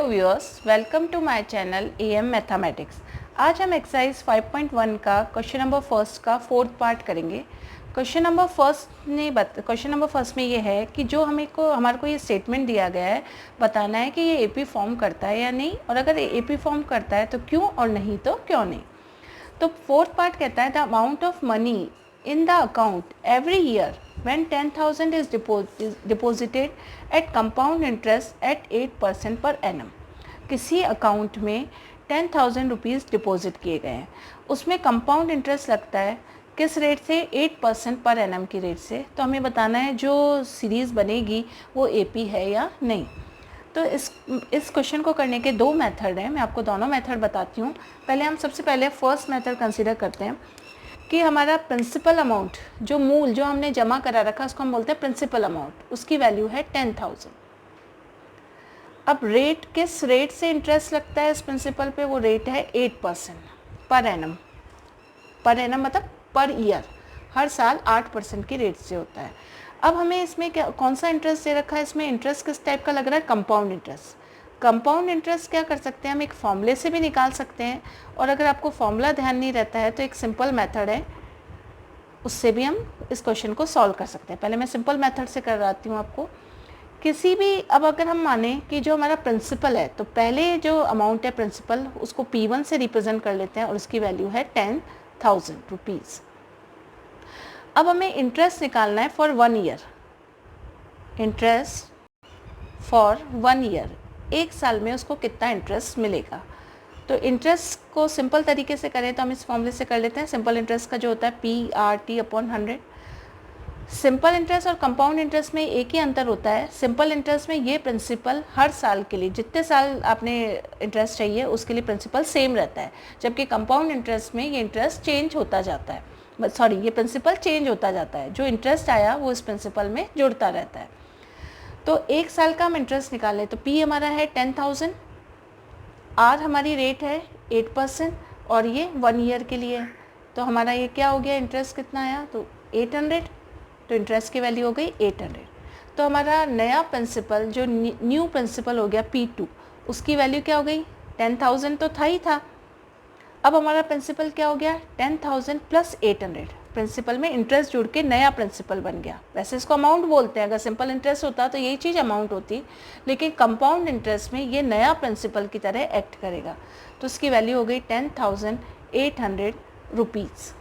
Viewers, welcome to my channel AM mathematics. आज हम exercise 5.1 का क्वेश्चन नंबर फर्स्ट का फोर्थ पार्ट करेंगे। क्वेश्चन नंबर फर्स्ट में ये है कि जो हमारे को ये स्टेटमेंट दिया गया है, बताना है कि ये एपी फॉर्म करता है या नहीं, और अगर एपी फॉर्म करता है तो क्यों, और नहीं तो क्यों नहीं। तो फोर्थ पार्ट कहता है the amount of money in the account every year when 10,000 is deposited at compound interest at 8% per annum। किसी अकाउंट में 10,000 रुपीज़ डिपॉजिट किए गए हैं, उसमें कंपाउंड इंटरेस्ट लगता है किस रेट से, 8% पर एनम की रेट से। तो हमें बताना है जो सीरीज़ बनेगी वो एपी है या नहीं। तो इस क्वेश्चन को करने के दो मेथड हैं, मैं आपको दोनों मेथड बताती हूँ। पहले हम सबसे पहले फर्स्ट मेथड कंसिडर करते हैं कि हमारा प्रिंसिपल अमाउंट, जो मूल जो हमने जमा करा रखा उसको हम बोलते हैं प्रिंसिपल अमाउंट, उसकी वैल्यू है 10,000। अब रेट, किस रेट से इंटरेस्ट लगता है इस प्रिंसिपल पे, वो रेट है 8% पर एनम। पर एनम मतलब पर ईयर, हर साल 8% की रेट से होता है। अब हमें इसमें कौन सा इंटरेस्ट दे रखा है, इसमें इंटरेस्ट किस टाइप का लग रहा है, कंपाउंड इंटरेस्ट। कंपाउंड इंटरेस्ट क्या कर सकते हैं हम, एक फॉर्मूले से भी निकाल सकते हैं, और अगर आपको फॉर्मूला ध्यान नहीं रहता है तो एक सिंपल मेथड है, उससे भी हम इस क्वेश्चन को सॉल्व कर सकते हैं। पहले मैं सिंपल मेथड से करवाती हूँ आपको। किसी भी, अब अगर हम माने कि जो हमारा प्रिंसिपल है, तो पहले जो अमाउंट है प्रिंसिपल उसको P1 से रिप्रेजेंट कर लेते हैं और उसकी वैल्यू है 10,000 रुपीज़। अब हमें इंटरेस्ट निकालना है for 1 year. Interest for 1 year, एक साल में उसको कितना इंटरेस्ट मिलेगा। तो इंटरेस्ट को सिंपल तरीके से करें तो हम इस फॉर्मूले से कर लेते हैं। सिंपल इंटरेस्ट का जो होता है PRT/100। सिंपल इंटरेस्ट और कंपाउंड इंटरेस्ट में एक ही अंतर होता है, सिंपल इंटरेस्ट में ये प्रिंसिपल हर साल के लिए, जितने साल आपने इंटरेस्ट चाहिए उसके लिए प्रिंसिपल सेम रहता है, जबकि कंपाउंड इंटरेस्ट में ये इंटरेस्ट चेंज होता जाता है, सॉरी ये प्रिंसिपल चेंज होता जाता है, जो इंटरेस्ट आया वो इस प्रिंसिपल में जुड़ता रहता है। तो एक साल का हम इंटरेस्ट निकालें तो P हमारा है 10,000, R हमारी रेट है 8%, और ये 1 ईयर के लिए है। तो हमारा ये क्या हो गया, इंटरेस्ट कितना आया, तो 800। तो इंटरेस्ट की वैल्यू हो गई 800। तो हमारा नया प्रिंसिपल, जो न्यू प्रिंसिपल हो गया P2, उसकी वैल्यू क्या हो गई, 10,000 तो था ही था। अब हमारा प्रिंसिपल क्या हो गया, 10,000 प्लस 800। प्रिंसिपल में इंटरेस्ट जुड़ के नया प्रिंसिपल बन गया। वैसे इसको अमाउंट बोलते हैं, अगर सिंपल इंटरेस्ट होता तो यही चीज़ अमाउंट होती, लेकिन कंपाउंड इंटरेस्ट में ये नया प्रिंसिपल की तरह एक्ट करेगा। तो उसकी वैल्यू हो गई 10,800 रुपीज़।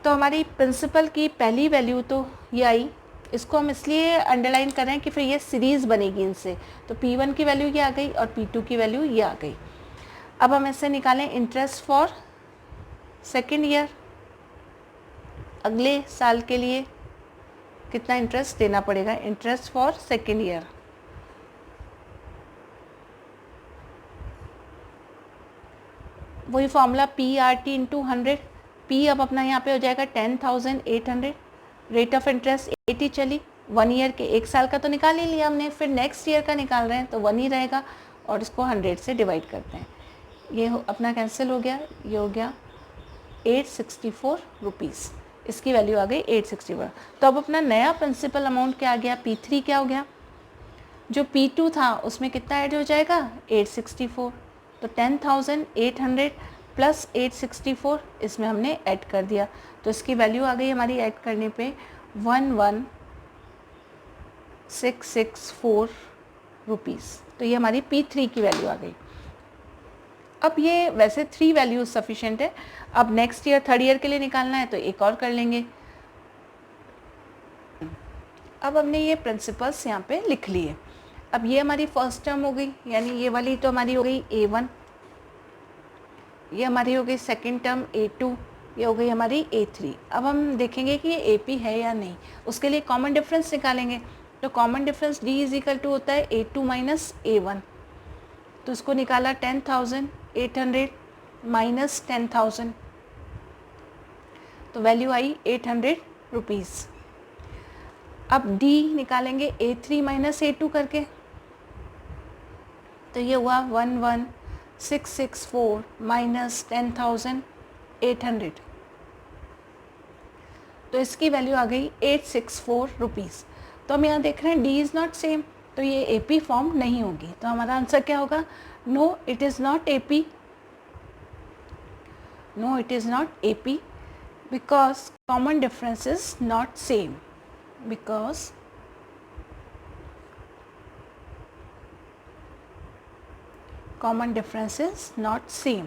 तो हमारी प्रिंसिपल की पहली वैल्यू तो ये आई, इसको हम इसलिए अंडरलाइन कर रहे हैं कि फिर ये सीरीज़ बनेगी इनसे। तो P1 की वैल्यू ये आ गई और P2 की वैल्यू ये आ गई। अब हम इससे निकालें इंटरेस्ट फॉर सेकेंड ईयर, अगले साल के लिए कितना इंटरेस्ट देना पड़ेगा, इंटरेस्ट फॉर सेकेंड ईयर। वही फॉर्मूला PRT/100। P अब अपना यहाँ पे हो जाएगा 10,800, रेट ऑफ इंटरेस्ट 80 चली, 1 ईयर के, एक साल का तो निकाल ही लिया हमने, फिर नेक्स्ट ईयर का निकाल रहे हैं तो 1 ही रहेगा, और इसको 100 से डिवाइड करते हैं। ये अपना कैंसिल हो गया, ये हो गया 864 रुपीज़, इसकी वैल्यू आ गई 864। तो अब अपना नया प्रिंसिपल अमाउंट क्या आ गया, P3 क्या हो गया, जो P2 था उसमें कितना ऐड हो जाएगा, 864। तो 10,800 प्लस 864 इसमें हमने ऐड कर दिया, तो इसकी वैल्यू आ गई हमारी ऐड करने पे 11,664 रुपीज़। तो ये हमारी P3 की वैल्यू आ गई। अब ये वैसे 3 वैल्यूज सफिशिएंट है। अब नेक्स्ट ईयर, थर्ड ईयर के लिए निकालना है तो एक और कर लेंगे। अब हमने ये प्रिंसिपल्स यहाँ पे लिख लिए। अब ये हमारी फर्स्ट टर्म हो गई, यानी ये वाली तो हमारी हो गई A1, ये हमारी हो गई सेकेंड टर्म A2, ये हो गई हमारी A3। अब हम देखेंगे कि ये AP है या नहीं, उसके लिए कॉमन डिफरेंस निकालेंगे। तो कॉमन डिफरेंस D = होता है A2 माइनस A1। तो उसको निकाला 10,800 माइनस 10,000, तो वैल्यू आई 800 रुपीज़। अब D निकालेंगे A3 माइनस A2 करके, तो ये हुआ 11,664 माइनस 10,800, तो इसकी वैल्यू आ गई 864 रुपीज़। तो हम यहाँ देख रहे हैं D इज़ नॉट सेम, तो ये AP फॉर्म नहीं होगी। तो हमारा आंसर क्या होगा? No it is not AP, no it is not AP because common difference is not same, because common difference is not same।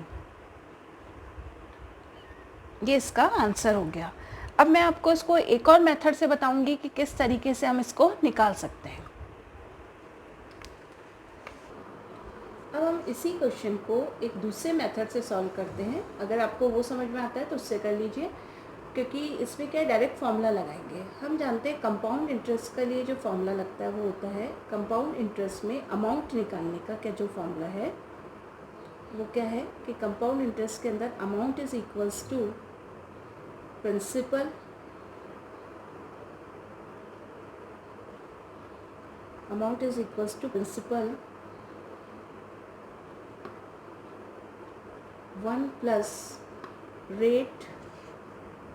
ये इसका आंसर हो गया। अब मैं आपको इसको एक और मेथड से बताऊंगी कि किस तरीके से हम इसको निकाल सकते हैं। अब हम इसी क्वेश्चन को एक दूसरे मेथड से सॉल्व करते हैं। अगर आपको वो समझ में आता है तो उससे कर लीजिए, क्योंकि इसमें क्या है, डायरेक्ट फार्मूला लगाएंगे। हम जानते हैं कंपाउंड इंटरेस्ट के लिए जो फार्मूला लगता है वो होता है, कंपाउंड इंटरेस्ट में अमाउंट निकालने का क्या जो फार्मूला है वो क्या है कि कंपाउंड इंटरेस्ट के अंदर amount is equals to principal amount is equals to principal 1 plus rate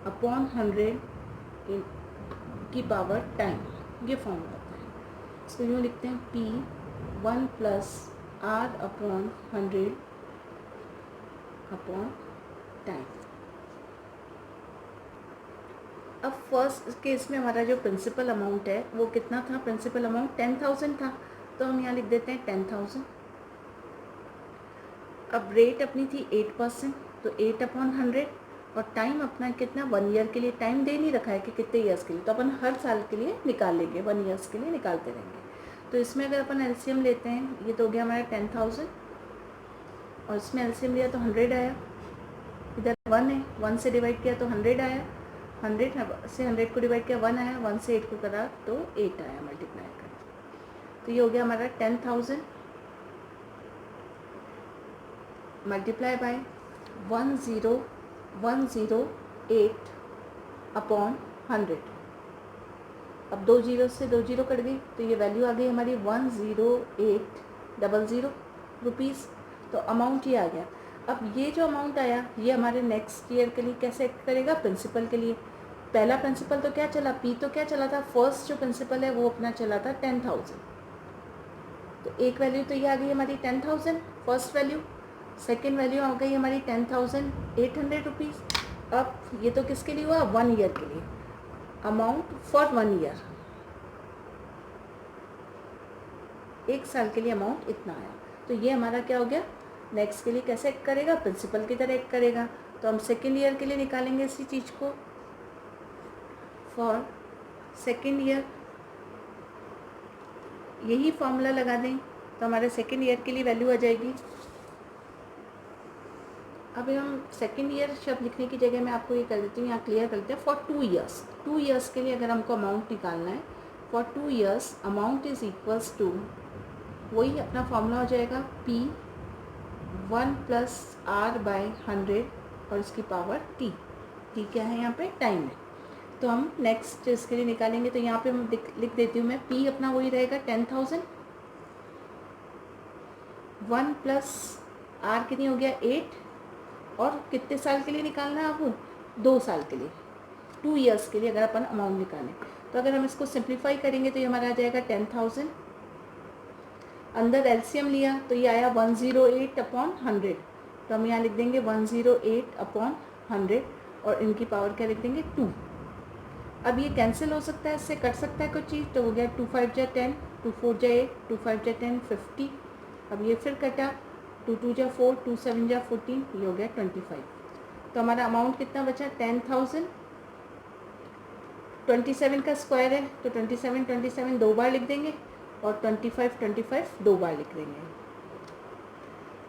upon 100 की पावर टाइम, ये फॉर्म होता है। इसको यूँ लिखते हैं P 1 plus R upon 100 upon time. अब फर्स्ट केस में हमारा जो प्रिंसिपल अमाउंट है वो कितना था? प्रिंसिपल अमाउंट 10,000 था, तो हम यहाँ लिख देते हैं 10,000। अब रेट अपनी थी 8%, तो 8 अपॉन 100, और टाइम अपना कितना? 1 ईयर के लिए। टाइम दे नहीं रखा है कि कितने ईयर्स के लिए, तो अपन हर साल के लिए निकाल लेंगे, 1 ईयर्स के लिए निकालते रहेंगे। तो इसमें अगर अपन एलसीएम लेते हैं, ये तो हो गया हमारा 10,000, और इसमें एलसीएम लिया तो 100 आया। इधर 1 है, 1 से डिवाइड किया तो 100 आया, 100 से 100 को डिवाइड किया 1 आया, 1 से 8 को करा तो 8 आया मल्टीप्लाई कर। तो ये हो गया हमारा 10,000 मल्टीप्लाई बाय 10,108 अपॉन 100। अब 2 जीरो से 2 जीरो कट गई, तो ये वैल्यू आ गई हमारी 10800 रुपीज़। तो अमाउंट ये आ गया। अब ये जो अमाउंट आया ये हमारे नेक्स्ट ईयर के लिए कैसे एक्ट करेगा? प्रिंसिपल के लिए। पहला प्रिंसिपल तो क्या चला? P तो क्या चला था? फर्स्ट जो प्रिंसिपल है वो अपना चला था 10,000, तो एक वैल्यू तो ये आ गई हमारी 10,000 फर्स्ट वैल्यू। सेकेंड वैल्यू आ गई हमारी 10,800 रुपीज़। अब ये तो किसके लिए हुआ? 1 ईयर के लिए। अमाउंट फॉर 1 ईयर, 1 साल के लिए अमाउंट इतना आया। तो ये हमारा क्या हो गया? नेक्स्ट के लिए कैसे एक्ट करेगा? प्रिंसिपल की तरह एक्ट करेगा। तो हम सेकेंड ईयर के लिए निकालेंगे इसी चीज़ को। फॉर सेकेंड ईयर यही फॉर्मूला लगा दें तो हमारे सेकेंड ईयर के लिए वैल्यू आ जाएगी। अब हम सेकेंड ईयर शब्द लिखने की जगह मैं आपको ये कर देती हूँ, यहाँ क्लियर कर देते हैं। फॉर 2 ईयर्स, 2 ईयर्स के लिए अगर हमको अमाउंट निकालना है, for 2 years amount is equals to, वही अपना फॉर्मूला हो जाएगा P 1 प्लस R बाय 100 और इसकी पावर T। T क्या है यहाँ पे? टाइम है। तो हम नेक्स्ट इसके लिए निकालेंगे, तो यहाँ पे हम लिख देती हूँ मैं, P अपना वही रहेगा 10,000, 1 प्लस R कितनी हो गया? 8, और कितने साल के लिए निकालना है आपको? 2 साल के लिए, 2 ईयर्स के लिए अगर अपन अमाउंट निकालें। तो अगर हम इसको सिंप्लीफाई करेंगे तो ये हमारा आ जाएगा 10,000, अंदर एलसीएम लिया तो ये आया 108 अपॉन 100, तो हम यहाँ लिख देंगे 108 अपॉन 100 और इनकी पावर क्या लिख देंगे? 2। अब ये कैंसिल हो सकता है, इससे कट सकता है कुछ चीज़, तो हो गया 2 5 जा 10, 2 4 जा 8, 2 5 जा 10, 50। अब ये फिर कटा, 2 2 जा 4, 2 7 जा 14, ये हो गया 25। तो हमारा अमाउंट कितना बचा? 10,000। 27 का स्क्वायर है तो 27 2 बार लिख देंगे, और 25 2 बार लिख देंगे।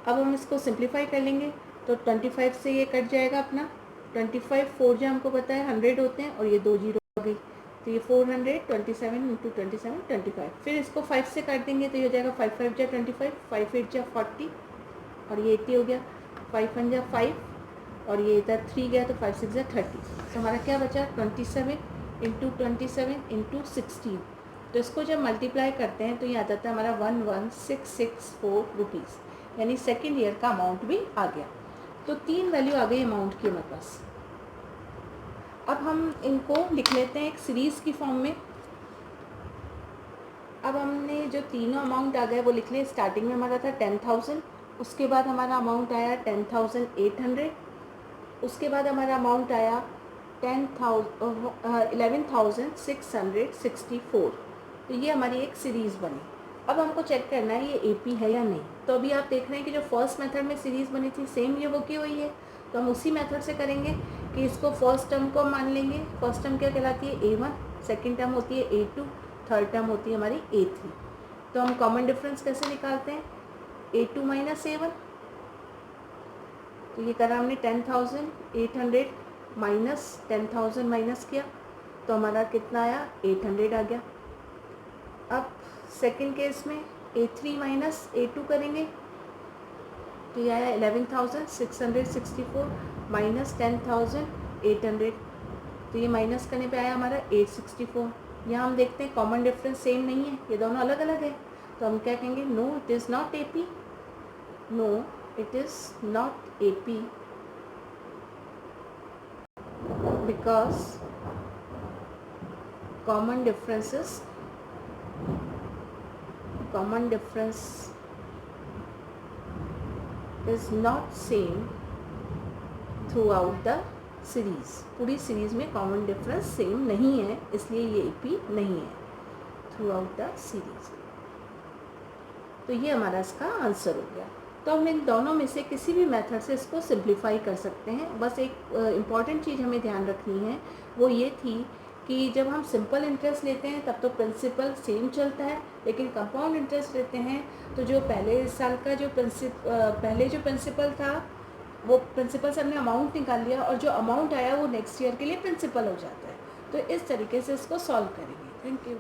अब हम इसको सिंप्लीफाई कर लेंगे तो 25 से ये कट जाएगा अपना, 25 4 जा हमको पता है 100 होते हैं, और ये 2 जीरो हो गई, तो ये 400, 27 इंटू 27 25। फिर इसको 5 से काट देंगे तो ये हो जाएगा 5 5 जा 25, 5 8 जा 40, और ये 80 हो गया, 5 1 जा 5, और ये इधर 3 गया तो 5 6 जा 30। तो हमारा क्या बचा? 27 इंटू 27 इंटू 16। तो इसको जब मल्टीप्लाई करते हैं तो ये आ जाता है हमारा 11,664 रुपीज़, यानी सेकेंड ईयर का अमाउंट भी आ गया। तो 3 वैल्यू आ गई अमाउंट की हमारे पास। अब हम इनको लिख लेते हैं एक सीरीज़ की फॉर्म में। अब हमने जो तीनों अमाउंट आ गए वो लिख लिए। स्टार्टिंग में हमारा था 10,000, उसके बाद हमारा अमाउंट आया 10,800, उसके बाद हमारा अमाउंट आया 11,664। तो ये हमारी एक सीरीज़ बनी। अब हमको चेक करना है ये AP है या नहीं। तो अभी आप देख रहे हैं कि जो फर्स्ट मेथड में सीरीज़ बनी थी सेम ये वो की हुई है, तो हम उसी मेथड से करेंगे कि इसको फर्स्ट टर्म को मान लेंगे। फर्स्ट टर्म क्या कहलाती है? A1, सेकेंड टर्म होती है A2, थर्ड टर्म होती है हमारी A3। तो हम कॉमन डिफरेंस कैसे निकालते हैं? A2 minus A1। तो ये करा हमने 10,800 माइनस 10,000 माइनस किया तो हमारा कितना आया? 800 आ गया। अब सेकंड केस में A3 माइनस A2 करेंगे तो ये आया 11,664 माइनस 10,800। तो ये माइनस करने पे आया हमारा 864। यहाँ हम देखते हैं कॉमन डिफरेंस सेम नहीं है, ये दोनों अलग अलग है। तो हम क्या कहेंगे? No it is not AP, नो it is not AP because common difference is not same throughout the series। पूरी सीरीज में कॉमन डिफरेंस सेम नहीं है, इसलिए ये AP नहीं है थ्रू आउट द सीरीज। तो ये हमारा इसका आंसर हो गया। तो हम इन दोनों में से किसी भी मेथड से इसको सिंप्लीफाई कर सकते हैं। बस एक इम्पॉर्टेंट चीज़ हमें ध्यान रखनी है, वो ये थी कि जब हम सिंपल इंटरेस्ट लेते हैं तब तो प्रिंसिपल सेम चलता है, लेकिन कंपाउंड इंटरेस्ट लेते हैं तो जो पहले साल का जो प्रिंसिपल था वो प्रिंसिपल से हमने अमाउंट निकाल लिया और जो अमाउंट आया वो नेक्स्ट ईयर के लिए प्रिंसिपल हो जाता है। तो इस तरीके से इसको सॉल्व करेंगे। Thank you.